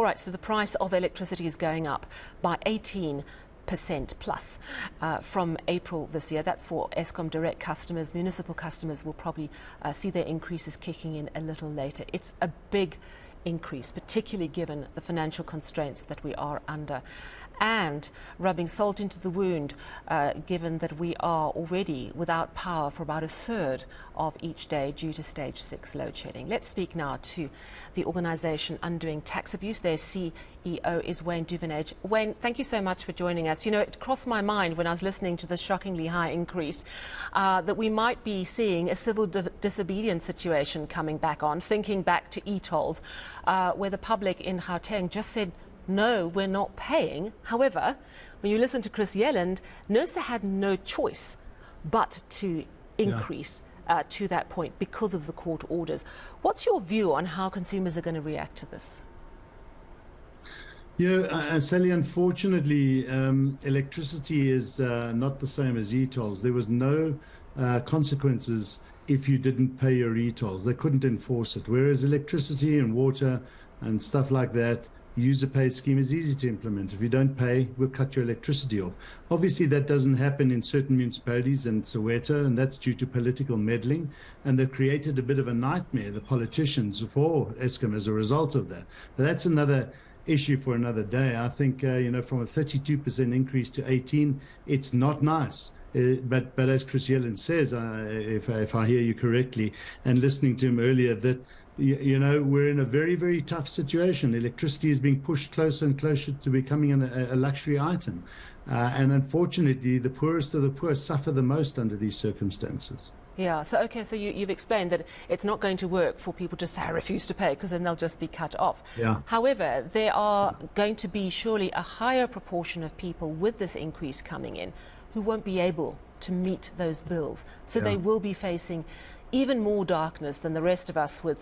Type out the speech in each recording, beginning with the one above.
All right, so the price of electricity is going up by 18% plus from April this year. That's for Eskom direct customers. Municipal customers will probably see their increases kicking in a little later. It's a big increase, particularly given the financial constraints that we are under, and rubbing salt into the wound, given that we are already without power for about a third of each day due to stage 6 load shedding. Let's speak now to the organisation Undoing Tax Abuse. Their CEO is Wayne Duvenage. Wayne, thank you so much for joining us. You know, it crossed my mind when I was listening to this shockingly high increase that we might be seeing a civil disobedience situation coming back on, thinking back to e-tolls, where the public in Gauteng just said, no, we're not paying. However, when you listen to Chris Yelland, Nersa had no choice but to increase to that point because of the court orders. What's your view on how consumers are going to react to this? Sally, unfortunately, electricity is not the same as e-tolls. There was no consequences if you didn't pay your e-tolls. They couldn't enforce it. Whereas electricity and water and stuff like that, user pay scheme is easy to implement. If you don't pay, we'll cut your electricity off. Obviously, that doesn't happen in certain municipalities and Soweto, and that's due to political meddling. And they've created a bit of a nightmare, the politicians, for Eskom as a result of that. But that's another issue for another day. I think, from a 32% increase to 18, it's not nice. But as Chris Yelland says, if I hear you correctly, and listening to him earlier, that we're in a very, very tough situation. Electricity is being pushed closer and closer to becoming a luxury item. And unfortunately, the poorest of the poor suffer the most under these circumstances. Yeah, so you've explained that it's not going to work for people to say, I refuse to pay, because then they'll just be cut off. Yeah. However, there are going to be surely a higher proportion of people with this increase coming in who won't be able to meet those bills. So they will be facing even more darkness than the rest of us with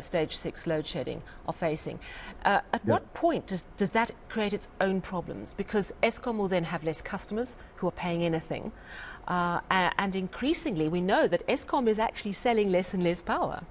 stage 6 load shedding are facing. At what point does that create its own problems? Because Eskom will then have less customers who are paying anything. And increasingly, we know that Eskom is actually selling less and less power.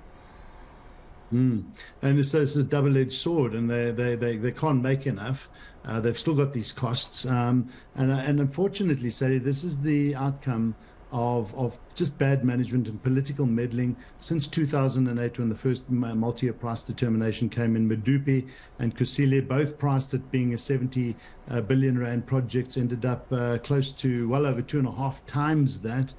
And so it's a double-edged sword, and they can't make enough. They've still got these costs. And unfortunately, Sally, this is the outcome of just bad management and political meddling since 2008, when the first multi-year price determination came in. Medupi and Kusile both priced it being a 70 billion rand projects, ended up close to well over 2.5 times that.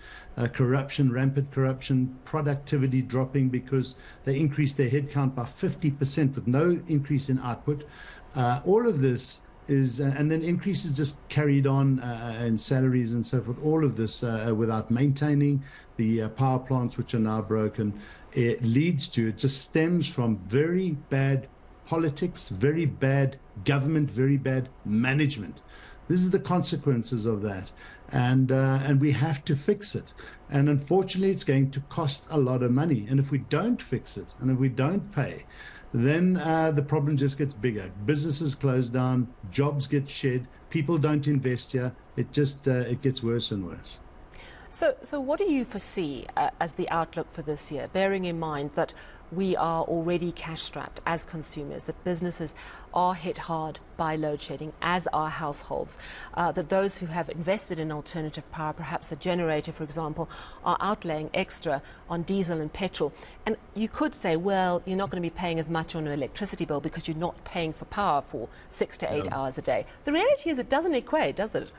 Corruption, rampant corruption, productivity dropping because they increased their headcount by 50% with no increase in output. All of this is, and then increases just carried on in salaries and so forth. All of this without maintaining the power plants, which are now broken. It just stems from very bad politics, very bad government, very bad management. This is the consequences of that, and we have to fix it. And unfortunately, it's going to cost a lot of money. And if we don't fix it, and if we don't pay, then the problem just gets bigger. Businesses close down, jobs get shed, people don't invest here. It just it gets worse and worse. So what do you foresee as the outlook for this year, bearing in mind that we are already cash-strapped as consumers, that businesses are hit hard by load shedding, as are households, that those who have invested in alternative power, perhaps a generator, for example, are outlaying extra on diesel and petrol. And you could say, well, you're not going to be paying as much on an electricity bill because you're not paying for power for 6 to 8 hours a day. The reality is it doesn't equate, does it?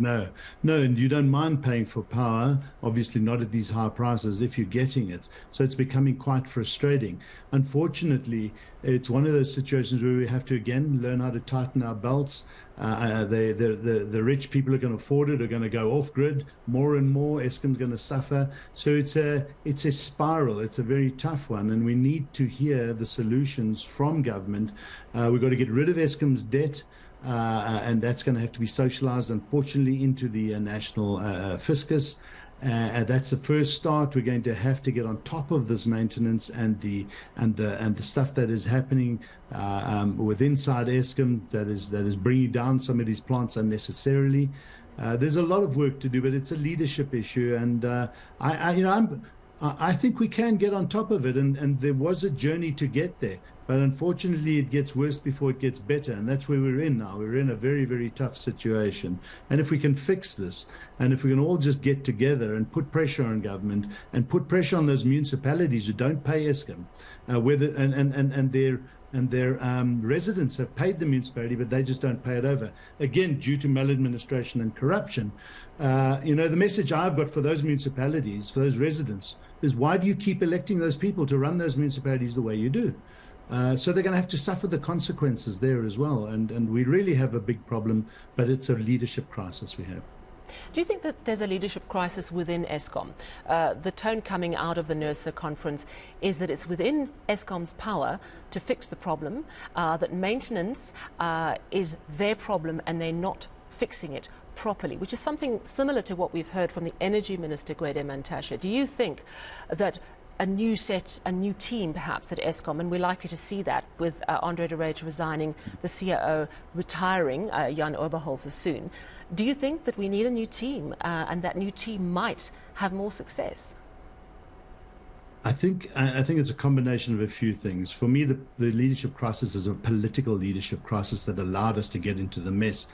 No, and you don't mind paying for power, obviously not at these high prices if you're getting it. So it's becoming quite frustrating. Unfortunately, it's one of those situations where we have to, again, learn how to tighten our belts. The rich people are going to afford it, are going to go off grid more and more. Eskom's going to suffer. So it's a spiral. It's a very tough one, and we need to hear the solutions from government. We've got to get rid of Eskom's debt. And that's going to have to be socialized, unfortunately, into the national fiscus. That's the first start. We're going to have to get on top of this maintenance and the stuff that is happening with inside Eskom that is bringing down some of these plants unnecessarily. There's a lot of work to do, but it's a leadership issue, and I think we can get on top of it. And there was a journey to get there. But unfortunately, it gets worse before it gets better. And that's where we're in now. We're in a very, very tough situation. And if we can fix this, and if we can all just get together and put pressure on government and put pressure on those municipalities who don't pay Eskom, and their residents have paid the municipality, but they just don't pay it over. Again, due to maladministration and corruption. The message I've got for those municipalities, for those residents, is why do you keep electing those people to run those municipalities the way you do? So they're going to have to suffer the consequences there as well. And we really have a big problem, but it's a leadership crisis we have. Do you think that there's a leadership crisis within Eskom? The tone coming out of the Nersa conference is that it's within Eskom's power to fix the problem, that maintenance is their problem and they're not fixing it properly, which is something similar to what we've heard from the Energy Minister, Gwede Mantashe. Do you think that a new team perhaps at Eskom, and we're likely to see that with Andre de Ruyter resigning, the COO retiring, Jan Oberholzer soon. Do you think that we need a new team and that new team might have more success? I think it's a combination of a few things. For me, the leadership crisis is a political leadership crisis that allowed us to get into the mess.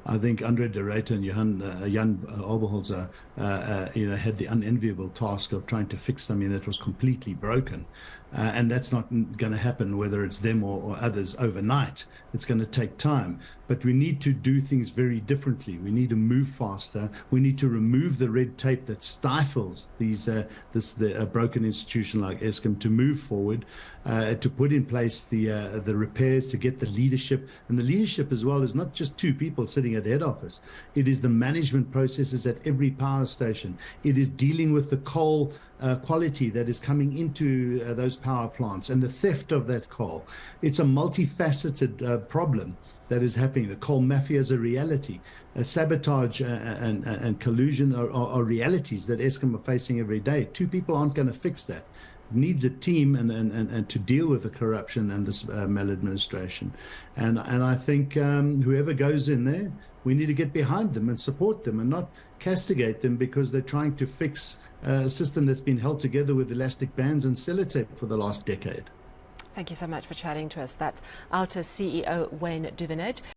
I think Andre de Ruyter and Jan Oberholzer, had the unenviable task of trying to fix something that was completely broken. And that's not going to happen, whether it's them or others, overnight. It's going to take time. But we need to do things very differently. We need to move faster. We need to remove the red tape that stifles the broken institution like Eskom to move forward, to put in place the repairs, to get the leadership. And the leadership as well is not just two people sitting at head office. It is the management processes at every power station. It is dealing with the coal quality that is coming into those power plants and the theft of that coal. It's a multifaceted problem that is happening. The coal mafia is a reality. Sabotage and collusion are realities that Eskom are facing every day. Two people aren't going to fix that. It needs a team and to deal with the corruption and this maladministration. And I think whoever goes in there, we need to get behind them and support them and not castigate them because they're trying to fix a system that's been held together with elastic bands and sellotape for the last decade. Thank you so much for chatting to us. That's Outer CEO Wayne Duvenage.